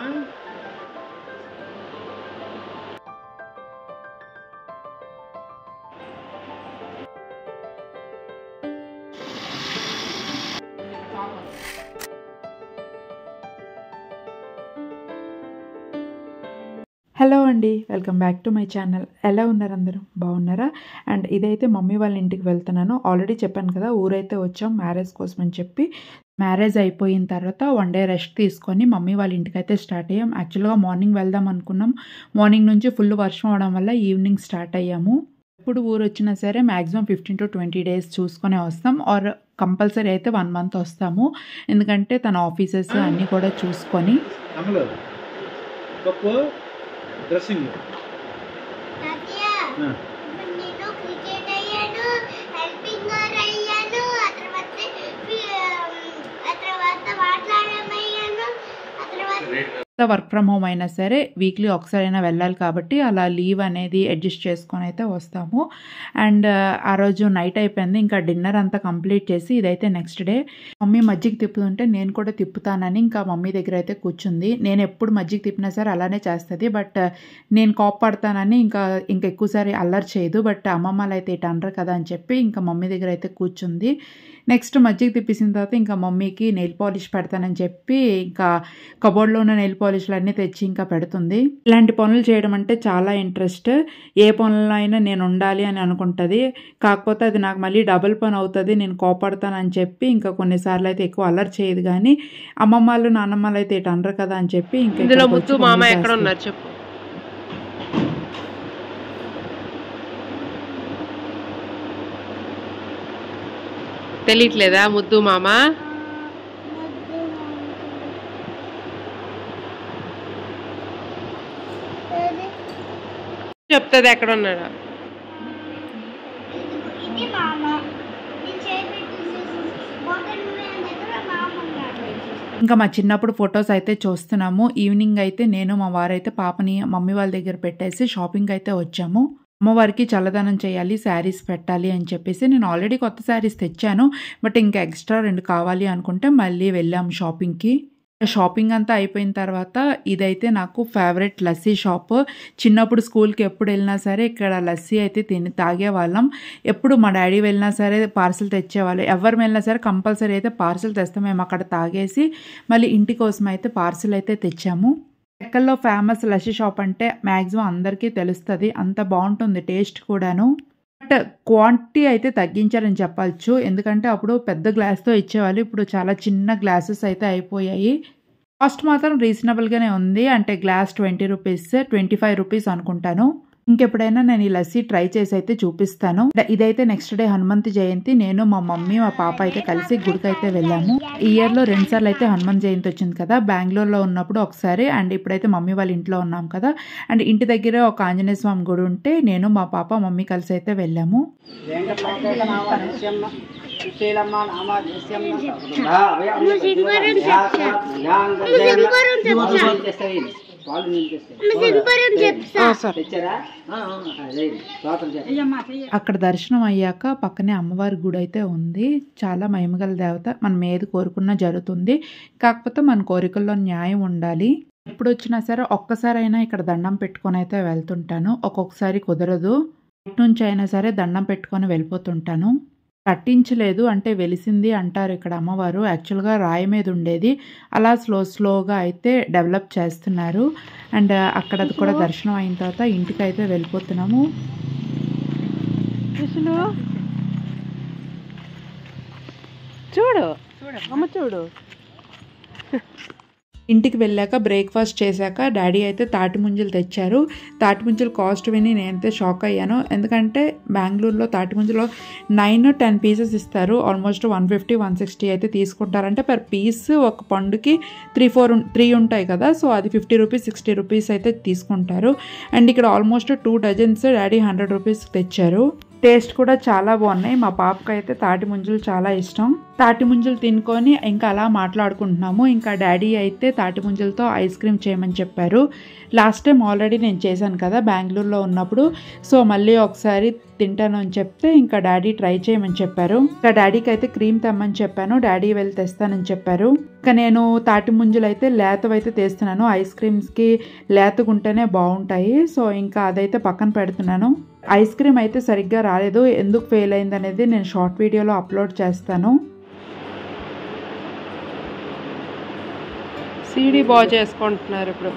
Hello అండి, welcome back to my channel. ఎలా ఉన్నారు అందరూ? బాగున్నారా? అండ్ ఇదైతే మమ్మీ వాళ్ళ ఇంటికి వెళ్తున్నాను. ఆల్రెడీ చెప్పాను కదా, ఊరైతే వచ్చాం మ్యారేజ్ కోసం అని చెప్పి. మ్యారేజ్ అయిపోయిన తర్వాత 1 డే రెస్ట్ తీసుకొని మమ్మీ వాళ్ళ ఇంటికి అయితే స్టార్ట్ అయ్యాం. యాక్చువల్గా మార్నింగ్ వెళ్దాం అనుకున్నాం. మార్నింగ్ నుంచి ఫుల్ వర్షం అవడం వల్ల ఈవినింగ్ స్టార్ట్ అయ్యాము. ఎప్పుడు ఊరు వచ్చినా సరే మ్యాక్సిమం 15 to 20 days చూసుకొని వస్తాం, ఆర్ కంపల్సరీ అయితే 1 month వస్తాము. ఎందుకంటే తన ఆఫీసెస్ అన్నీ కూడా చూసుకొని డ్రెస్సింగ్ నేను క్రికెట్ అయ్యాను, హెల్పింగ్ అయ్యాను, ఆ తర్వాత మాట్లాడడం అయ్యాను, ఆ తర్వాత వర్క్ ఫ్రమ్ హోమ్ అయినా సరే వీక్లీ ఒకసారైనా వెళ్ళాలి కాబట్టి అలా లీవ్ అనేది అడ్జస్ట్ చేసుకొని అయితే వస్తాము. అండ్ ఆ రోజు నైట్ అయిపోయింది, ఇంకా డిన్నర్ అంతా కంప్లీట్ చేసి ఇదైతే నెక్స్ట్ డే. మమ్మీ మజ్జిగ తిప్పుతుంటే నేను కూడా తిప్పుతానని ఇంకా మమ్మీ దగ్గర అయితే కూర్చుంది. నేను ఎప్పుడు మజ్జిగ తిప్పినా సరే అలానే చేస్తుంది, బట్ నేను కోప్పడతానని ఇంకా ఎక్కువసారి అల్లరి చేయదు. బట్ అమ్మమ్మలు అయితే ఇటు అనరు కదా అని చెప్పి ఇంకా మమ్మీ దగ్గర అయితే కూర్చుంది. నెక్స్ట్ మజ్జిగ తిప్పేసిన తర్వాత ఇంకా మమ్మీకి నెయిల్ పాలిష్ పెడతానని చెప్పి ఇంకా కబోర్డ్లో ఉన్న నెయిల్ పాలిష్లు అన్నీ తెచ్చి ఇంకా పెడుతుంది. ఇలాంటి పనులు చేయడం అంటే చాలా ఇంట్రెస్ట్. ఏ పనుల్లో అయినా నేను ఉండాలి అని అనుకుంటుంది, కాకపోతే అది నాకు మళ్ళీ డబుల్ పని అవుతుంది, నేను కోపడతానని చెప్పి ఇంకా కొన్నిసార్లు అయితే ఎక్కువ అల్లరి చేయదు. కానీ అమ్మమ్మలు నాన్నమ్మలు అయితే ఇటు అనరు కదా అని చెప్పి ఇంకా ముద్దు మామ ఎక్కడ ఉన్నారు చెప్పు. తెలియట్లేదా ముద్దు మామ? చెప్తుంది ఎక్కడ ఉన్నాడు. ఇంకా మా చిన్నప్పుడు ఫొటోస్ అయితే చూస్తున్నాము. ఈవినింగ్ అయితే నేను మా వారైతే పాపని మమ్మీ వాళ్ళ దగ్గర పెట్టేసి షాపింగ్ అయితే వచ్చాము. అమ్మవారికి చల్లదనం చేయాలి, శారీస్ పెట్టాలి అని చెప్పేసి నేను ఆల్రెడీ కొత్త శారీస్ తెచ్చాను, బట్ ఇంకా ఎక్స్ట్రా 2 కావాలి అనుకుంటే మళ్ళీ వెళ్ళాము షాపింగ్కి. షాపింగ్ అంతా అయిపోయిన తర్వాత ఇదైతే నాకు ఫేవరెట్ లస్సీ షాప్. చిన్నప్పుడు స్కూల్కి ఎప్పుడు వెళ్ళినా సరే ఇక్కడ లస్సీ అయితే తాగేవాళ్ళం. ఎప్పుడు మా డాడీ వెళ్ళినా సరే పార్సల్ తెచ్చేవాళ్ళు. ఎవరు వెళ్ళినా సరే కంపల్సరీ అయితే పార్సల్ తెస్తాం. మేము అక్కడ తాగేసి మళ్ళీ ఇంటి కోసం అయితే పార్సల్ అయితే తెచ్చాము. ఎక్కల్లో ఫేమస్ లస్సీ షాప్ అంటే మ్యాక్సిమం అందరికీ తెలుస్తుంది, అంత బాగుంటుంది టేస్ట్ కూడాను. బట్ క్వాంటిటీ అయితే తగ్గించారని చెప్పచ్చు, ఎందుకంటే అప్పుడు పెద్ద గ్లాస్తో ఇచ్చేవాళ్ళు, ఇప్పుడు చాలా చిన్న గ్లాసెస్ అయితే అయిపోయాయి. కాస్ట్ మాత్రం రీజనబుల్గానే ఉంది, అంటే గ్లాస్ 20 రూపీస్, 25 రూపీస్ అనుకుంటాను. ఇంకెప్పుడైనా నేను ఈ లస్సీ ట్రై చేసి అయితే చూపిస్తాను. ఇదైతే నెక్స్ట్ డే హనుమంత్ జయంతి. నేను మా మమ్మీ మా పాప అయితే కలిసి గుడికి అయితే వెళ్ళాము. ఈ ఇయర్లో 2 సార్లు అయితే హనుమంత్ జయంతి వచ్చింది కదా, బెంగళూరులో ఉన్నప్పుడు ఒకసారి, అండ్ ఇప్పుడైతే మమ్మీ వాళ్ళ ఇంట్లో ఉన్నాం కదా. అండ్ ఇంటి దగ్గర ఒక ఆంజనేయ స్వామి గుడి ఉంటే నేను మా పాప మమ్మీ కలిసి అయితే వెళ్ళాము. అక్కడ దర్శనం అయ్యాక పక్కనే అమ్మవారి గుడి అయితే ఉంది. చాలా మహిమగల దేవత, మనం ఏది కోరుకున్నా జరుగుతుంది. కాకపోతే మన కోరికల్లో న్యాయం ఉండాలి. ఎప్పుడు వచ్చినా సరే ఒక్కసారైనా ఇక్కడ దండం పెట్టుకొని అయితే వెళ్తుంటాను. ఒక్కొక్కసారి కుదరదు, ఇటు నుంచి అయినా సరే దండం పెట్టుకొని వెళ్ళిపోతుంటాను. కట్టించలేదు అంటే వెలిసింది అంటారు ఇక్కడ అమ్మవారు. యాక్చువల్గా రాయి మీద ఉండేది, అలా స్లోగా అయితే డెవలప్ చేస్తున్నారు. అండ్ అక్కడ కూడా దర్శనం అయిన తర్వాత ఇంటికి అయితే వెళ్ళిపోతున్నాము. చూడు అమ్మ చూడు. ఇంటికి వెళ్ళాక బ్రేక్ఫాస్ట్ చేశాక డాడీ అయితే తాటి ముంజలు తెచ్చారు. తాటి ముంజలు కాస్ట్ విని నేనైతే షాక్ అయ్యాను, ఎందుకంటే బెంగళూరులో తాటి ముంజలో 9-10 పీసెస్ ఇస్తారు. ఆల్మోస్ట్ 150-160 అయితే తీసుకుంటారంటే పర్ పీస్. ఒక పండుకి 3 ఉంటాయి కదా, సో అది 50 రూపీస్ 60 రూపీస్ అయితే తీసుకుంటారు. అండ్ ఇక్కడ ఆల్మోస్ట్ 2 డజన్స్ డాడీ 100 రూపీస్ తెచ్చారు. టేస్ట్ కూడా చాలా బాగున్నాయి. మా పాపకి అయితే తాటి ముంజలు చాలా ఇష్టం. తాటి ముంజలు తినుకొని ఇంకా అలా మాట్లాడుకుంటున్నాము. ఇంకా డాడీ అయితే తాటి ముంజలతో ఐస్ క్రీమ్ చేయమని చెప్పారు. లాస్ట్ టైం ఆల్రెడీ నేను చేశాను కదా బెంగళూరులో ఉన్నప్పుడు. సో మళ్ళీ ఒకసారి తింటాను అని చెప్తే ఇంకా డాడీ ట్రై చేయమని చెప్పారు. ఇంకా డాడీకి అయితే క్రీమ్ తెమ్మని చెప్పాను. డాడీ వెళ్ళి తెస్తానని చెప్పారు. ఇంకా నేను తాటి ముంజలు అయితే లేతవైతే తెస్తున్నాను. ఐస్ క్రీమ్స్కి లేతగుంటేనే బాగుంటాయి. సో ఇంకా అదైతే పక్కన పెడుతున్నాను. ఐస్ క్రీమ్ అయితే సరిగ్గా రాలేదు. ఎందుకు ఫెయిల్ అయింది అనేది నేను షార్ట్ వీడియోలో అప్లోడ్ చేస్తాను. సీడీ బాగా చేసుకుంటున్నారు ఇప్పుడు.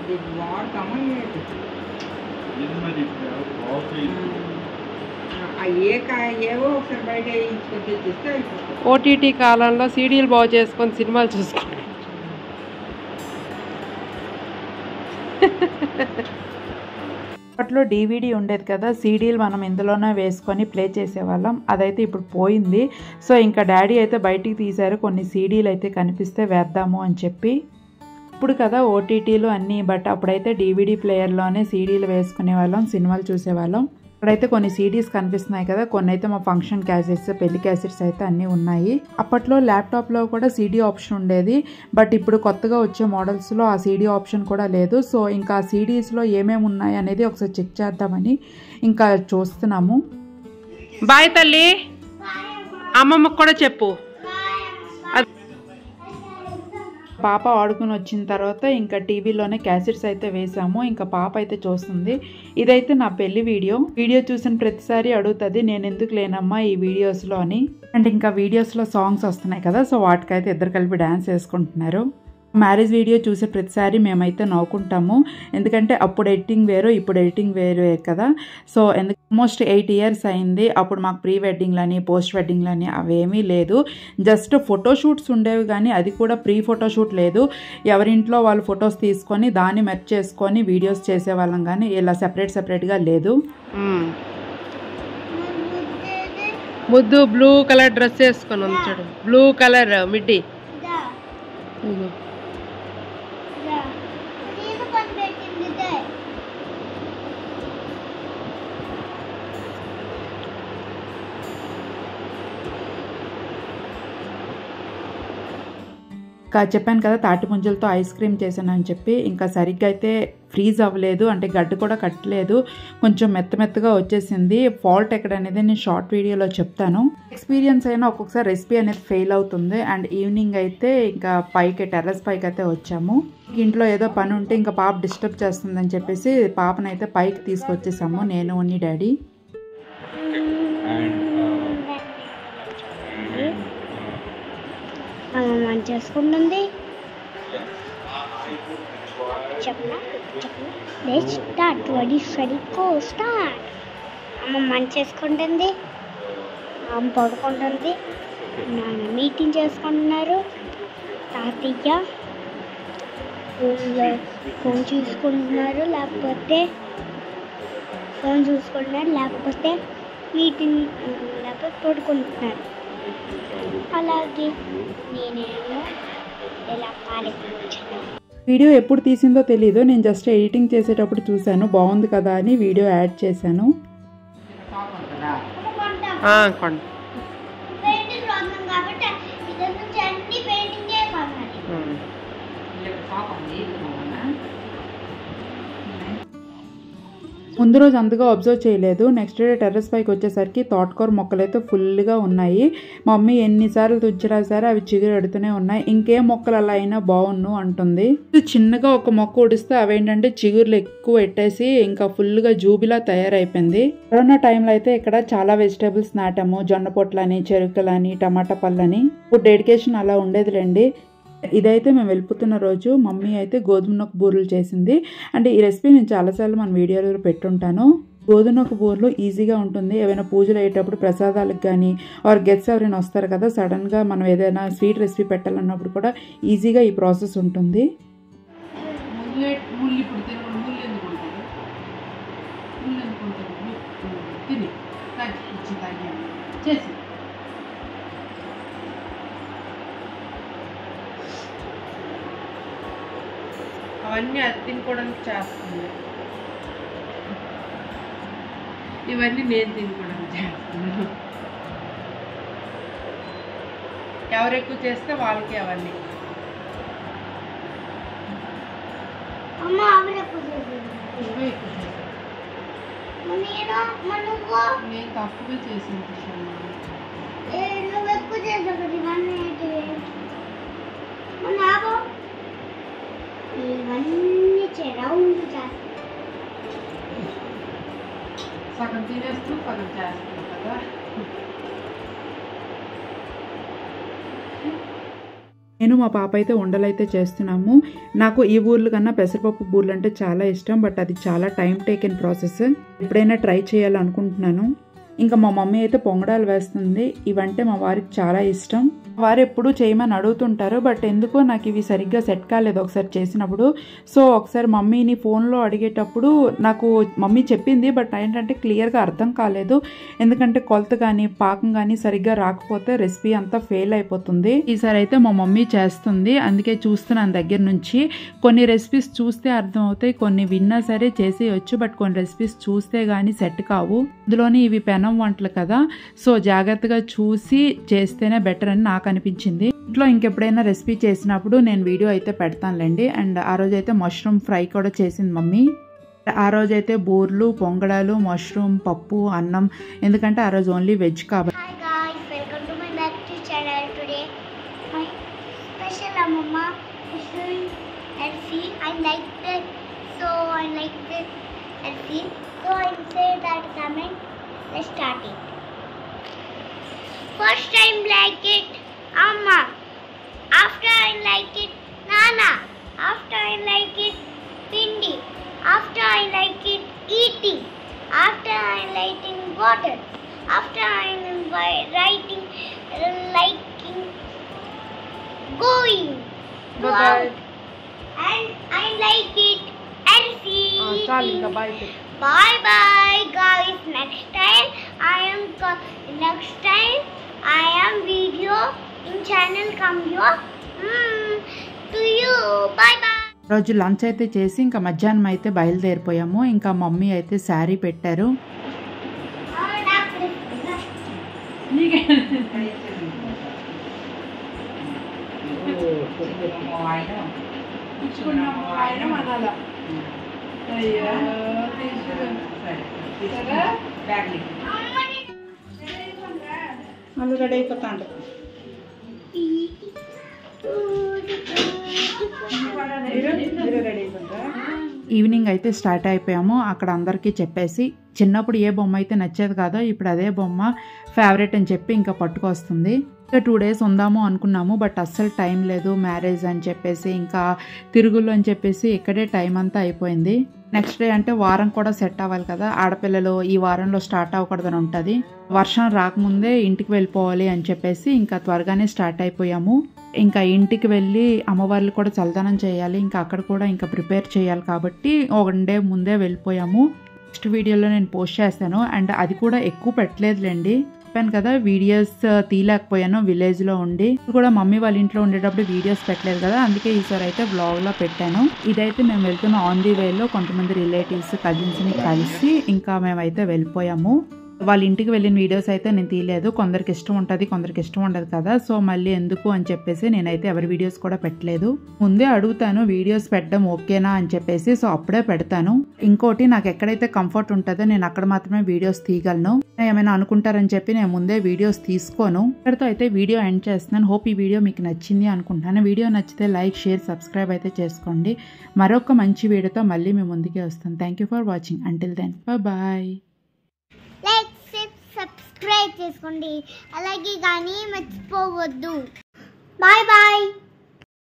ఓటీటీ కాలంలో సీడీలు బాగు చేసుకొని సినిమాలు చూసుకుంటారు. అప్పట్లో DVD ఉండేది కదా, సీడీలు మనం ఇందులోనే వేసుకొని ప్లే చేసేవాళ్ళం. అదైతే ఇప్పుడు పోయింది. సో ఇంకా డాడీ అయితే బయటికి తీశారు. కొన్ని సీడీలు అయితే కనిపిస్తే వేద్దాము అని చెప్పి. ఇప్పుడు కదా ఓటీటీలు అన్నీ, బట్ అప్పుడైతే DVD ప్లేయర్లోనే సీడీలు వేసుకునే వాళ్ళం, సినిమాలు చూసేవాళ్ళం. ఇక్కడైతే కొన్ని సీడీస్ కనిపిస్తున్నాయి కదా, కొన్ని అయితే మా ఫంక్షన్ క్యాసెట్స్, పెళ్లి క్యాసెట్స్ అయితే అన్నీ ఉన్నాయి. అప్పట్లో ల్యాప్టాప్లో కూడా సీడీ ఆప్షన్ ఉండేది. బట్ ఇప్పుడు కొత్తగా వచ్చే మోడల్స్లో ఆ సీడీ ఆప్షన్ కూడా లేదు. సో ఇంకా ఆ సీడీస్లో ఏమేమి ఉన్నాయి అనేది ఒకసారి చెక్ చేద్దామని ఇంకా చూస్తున్నాము. బాయ్ తల్లి, అమ్మమ్మకు కూడా చెప్పు. పాప ఆడుకుని వచ్చిన తర్వాత ఇంకా టీవీలోనే క్యాసెట్స్ అయితే వేసాము. ఇంకా పాప అయితే చూస్తుంది. ఇదైతే నా పెళ్లి వీడియో చూసిన ప్రతిసారి అడుగుతుంది నేను ఎందుకు లేనమ్మా ఈ వీడియోస్లో అని. అండ్ ఇంకా వీడియోస్లో సాంగ్స్ వస్తున్నాయి కదా, సో వాటికైతే ఇద్దరు కలిపి డ్యాన్స్ వేసుకుంటున్నారు. మ్యారేజ్ వీడియో చూసే ప్రతిసారి మేమైతే నవ్వుకుంటాము. ఎందుకంటే అప్పుడు ఎడిటింగ్ వేరు, ఇప్పుడు ఎడిటింగ్ వేరు కదా. సో ఆల్మోస్ట్ 8 years అయింది. అప్పుడు మాకు ప్రీ వెడ్డింగ్లని, పోస్ట్ వెడ్డింగ్లని అవేమీ లేదు. జస్ట్ ఫోటోషూట్స్ ఉండేవి, కానీ అది కూడా ప్రీ ఫోటోషూట్ లేదు. ఎవరింట్లో వాళ్ళు ఫొటోస్ తీసుకొని దాన్ని మెర్చ్ చేసుకొని వీడియోస్ చేసేవాళ్ళం, కానీ ఇలా సెపరేట్గా లేదు. ముద్దు బ్లూ కలర్ డ్రెస్ వేసుకొని ఉంచాడు. బ్లూ కలర్ మిడ్డీ. చెప్పాను కదా తాటి ముంజలతో ఐస్ క్రీమ్ చేశానని చెప్పి. ఇంకా సరిగ్గా అయితే ఫ్రీజ్ అవ్వలేదు, అంటే గడ్డ కూడా కట్టలేదు, కొంచెం మెత్తగా వచ్చేసింది. ఫాల్ట్ ఎక్కడ అనేది నేను షార్ట్ వీడియోలో చెప్తాను. ఎక్స్పీరియన్స్ అయినా ఒక్కొక్కసారి రెసిపీ అనేది ఫెయిల్ అవుతుంది. అండ్ ఈవినింగ్ అయితే ఇంకా టెర్రస్ పైకి అయితే వచ్చాము. ఇంట్లో ఏదో పని ఉంటే ఇంకా పాప డిస్టర్బ్ చేస్తుందని చెప్పేసి పాపనైతే పైకి తీసుకొచ్చేసాము, నేను ఉన్ని డాడీ. చేసుకుంటుంది. చెప్పనా let's start. Ready go start. అమ్మ మంచి చేసుకుంటుంది, అమ్మ పడుకుంటుంది, నాన్న మీటింగ్ చేసుకుంటున్నారు, తాతయ్య ఫోన్ చూసుకుంటున్నారు, లేకపోతే మీటింగ్, లేకపోతే పడుకుంటున్నారు. అలాగే నేనేమో ఇలా పాలిపోయాను. వీడియో ఎప్పుడు తీసిందో తెలీదు, నేను జస్ట్ ఎడిటింగ్ చేసేటప్పుడు చూశాను, బాగుంది కదా అని వీడియో యాడ్ చేశాను. ముందు రోజు అంతగా అబ్జర్వ్ చేయలేదు. నెక్స్ట్ డే టెర్రస్ పైకి వచ్చేసరికి తోటకూర మొక్కలైతే ఫుల్గా ఉన్నాయి. మమ్మీ ఎన్నిసార్లు తుచ్చినా సరే అవి చిగురు ఎడుతూనే ఉన్నాయి. ఇంకేం మొక్కలు అలా అయినా బాగున్ను అంటుంది. చిన్నగా ఒక మొక్క ఉడిస్తే అవేంటంటే చిగురులు ఎక్కువ ఎట్టేసి ఇంకా ఫుల్గా జూబిలా తయారైపోయింది. కరోనా టైంలో అయితే ఇక్కడ చాలా వెజిటేబుల్స్ నాటాము. జొన్న పొట్లని, చెరుకులని, టమాటా పళ్ళని. ఇప్పుడు డెడికేషన్ అలా ఉండేదిలేండి. ఇదైతే మేము వెళ్ళిపోతున్న రోజు మమ్మీ అయితే గోధుమ నొక్క బూరెలు చేసింది. అంటే ఈ రెసిపీ నేను చాలాసార్లు మన వీడియోలో పెట్టుంటాను. గోధుమ నొక్క బూరెలు ఈజీగా ఉంటుంది. ఏమైనా పూజలు అయ్యేటప్పుడు ప్రసాదాలకు కానీ ఆర్ గెస్ట్స్ ఎవరైనా వస్తారు కదా, సడన్గా మనం ఏదైనా స్వీట్ రెసిపీ పెట్టాలన్నప్పుడు కూడా ఈజీగా ఈ ప్రాసెస్ ఉంటుంది. అవన్నీ అది తినుకోవడానికి చేస్తుంది, ఇవన్నీ నేను తినుకోవడానికి చేస్తాను. ఎవరు ఎక్కువ చేస్తే వాళ్ళకి అవన్నీ. అమ్మ ఆవిడ ఎక్కువ చేసింది. నువ్వే ఎక్కువ చేసావు. నేను తక్కువే చేసింది కిషోర్. నువ్వు ఎక్కువ చేసావు కదా ఇవన్నీ. ఇవన్నీ రౌండ్ చేస్తాను. సగం తినేస్తూ సగం చేస్తాను కదా. నేను మా పాప అయితే ఉండలైతే చేస్తున్నాము. నాకు ఈ బూర్లు కన్నా పెసరపప్పు బూర్లు అంటే చాలా ఇష్టం. బట్ అది చాలా టైం టేకెన్ ప్రాసెస్. ఎప్పుడైనా ట్రై చేయాలనుకుంటున్నాను. ఇంకా మా మమ్మీ అయితే పొంగడాలు వేస్తుంది. ఇవంటే మా వారికి చాలా ఇష్టం. వారు ఎప్పుడు చేయమని అడుగుతుంటారు. బట్ ఎందుకో నాకు ఇవి సరిగ్గా సెట్ కాలేదు ఒకసారి చేసినప్పుడు. సో ఒకసారి మమ్మీని ఫోన్లో అడిగేటప్పుడు నాకు మమ్మీ చెప్పింది. బట్ ఏంటంటే క్లియర్గా అర్థం కాలేదు. ఎందుకంటే కొలత కానీ పాకం కానీ సరిగ్గా రాకపోతే రెసిపీ అంతా ఫెయిల్ అయిపోతుంది. ఈసారి అయితే మా మమ్మీ చేస్తుంది. అందుకే చూస్తున్నాను దగ్గర నుంచి. కొన్ని రెసిపీస్ చూస్తే అర్థం అవుతాయి, కొన్ని విన్నా సరే చేసేయచ్చు. బట్ కొన్ని రెసిపీస్ చూస్తే కానీ సెట్ కావు. అందులోని ఇవి పెనం వంటలు కదా. సో జాగ్రత్తగా చూసి చేస్తేనే బెటర్ అని నాకు అనిపించింది. ఇంట్లో ఇంకెప్పుడైనా రెసిపీ చేసినప్పుడు నేను వీడియో అయితే పెడతానులేండి. అండ్ ఆ రోజు అయితే మష్రూమ్ ఫ్రై కూడా చేసింది మమ్మీ. ఆ రోజు అయితే బూర్లు, పొంగడాలు, మష్రూమ్, పప్పు, అన్నం. ఎందుకంటే ఆ రోజు ఓన్లీ వెజ్ కాబట్టి. Hi guys, welcome to my back to channel. Today my special mama is doing LC. I like it, so I like it LC. So I say that comment. Let's start it. First time like it, Amma. After I like it, Nana. After I like it, Pindi. After I like it, eating. After I liking water. After I am writing, liking, going. Bye-bye. And I like it, LC. Bye. Bye bye guys. Next time I am video in channel come here to you. Bye bye. రోజు lunch అయితే చేసి ఇంకా మధ్యాహ్నం అయితే బయలుదేరిపోయాము. ఇంకా mummy అయితే శారీ పెట్టారు. వాళ్ళు రెడీ అయిపోతా అంటారు. ఈవినింగ్ అయితే స్టార్ట్ అయిపోయాము. అక్కడ అందరికీ చెప్పేసి చిన్నప్పుడు ఏ బొమ్మ అయితే నచ్చేది కాదో ఇప్పుడు అదే బొమ్మ ఫేవరెట్ అని చెప్పి ఇంకా పట్టుకొస్తుంది. ఇంకా 2 days ఉందాము అనుకున్నాము. బట్ అస్సలు టైం లేదు, మ్యారేజ్ అని చెప్పేసి ఇంకా తిరుగులు అని చెప్పేసి ఇక్కడే టైం అంతా అయిపోయింది. నెక్స్ట్ డే అంటే వారం కూడా సెట్ అవ్వాలి కదా. ఆడపిల్లలు ఈ వారంలో స్టార్ట్ అవ్వకూడదని ఉంటుంది. వర్షం రాకముందే ఇంటికి వెళ్ళిపోవాలి అని చెప్పేసి ఇంకా త్వరగానే స్టార్ట్ అయిపోయాము. ఇంకా ఇంటికి వెళ్ళి అమ్మవార్లు కూడా చల్లదనం చేయాలి. ఇంకా అక్కడ కూడా ఇంకా ప్రిపేర్ చేయాలి కాబట్టి 1 day ముందే వెళ్ళిపోయాము. నెక్స్ట్ వీడియోలో నేను పోస్ట్ చేస్తాను. అండ్ అది కూడా ఎక్కువ పెట్టలేదులేండి. చెప్పాను కదా వీడియోస్ తీయలేకపోయాను విలేజ్లో ఉండి. కూడా మమ్మీ వాళ్ళ ఇంట్లో ఉండేటప్పుడు వీడియోస్ పెట్టలేదు కదా. అందుకే ఈసారి అయితే వ్లాగ్లో పెట్టాను. ఇదైతే మేము వెళ్తున్న ఆన్ ది వేలో కొంతమంది రిలేటివ్స్, కజిన్స్ని కలిసి ఇంకా మేమైతే వెళ్ళిపోయాము. వాళ్ళ ఇంటికి వెళ్ళిన వీడియోస్ అయితే నేను తీయలేదు. కొందరికి ఇష్టం ఉంటుంది, కొందరికి ఇష్టం ఉండదు కదా. సో మళ్ళీ ఎందుకు అని చెప్పేసి నేనైతే ఎవరి వీడియోస్ కూడా పెట్టలేదు. ముందే అడుగుతాను వీడియోస్ పెట్టడం ఓకేనా అని చెప్పేసి. సో అప్పుడే పెడతాను. ఇంకోటి నాకు ఎక్కడైతే కంఫర్ట్ ఉంటుందో నేను అక్కడ మాత్రమే వీడియోస్ తీయగలను. ఏమైనా అనుకుంటారని చెప్పి నేను ముందే వీడియోస్ తీసుకోను. ఇక్కడితో అయితే వీడియో ఎండ్ చేస్తున్నాను. హోప్ ఈ వీడియో మీకు నచ్చింది అనుకుంటున్నాను. వీడియో నచ్చితే లైక్, షేర్, సబ్స్క్రైబ్ అయితే చేసుకోండి. మరొక మంచి వీడియోతో మళ్ళీ మేము ముందుకే వస్తాను. Thank you for watching. Until then bye. Like, subscribe చేసుకోండి. అలాగే కానీ మర్చిపోవద్దు. Bye bye.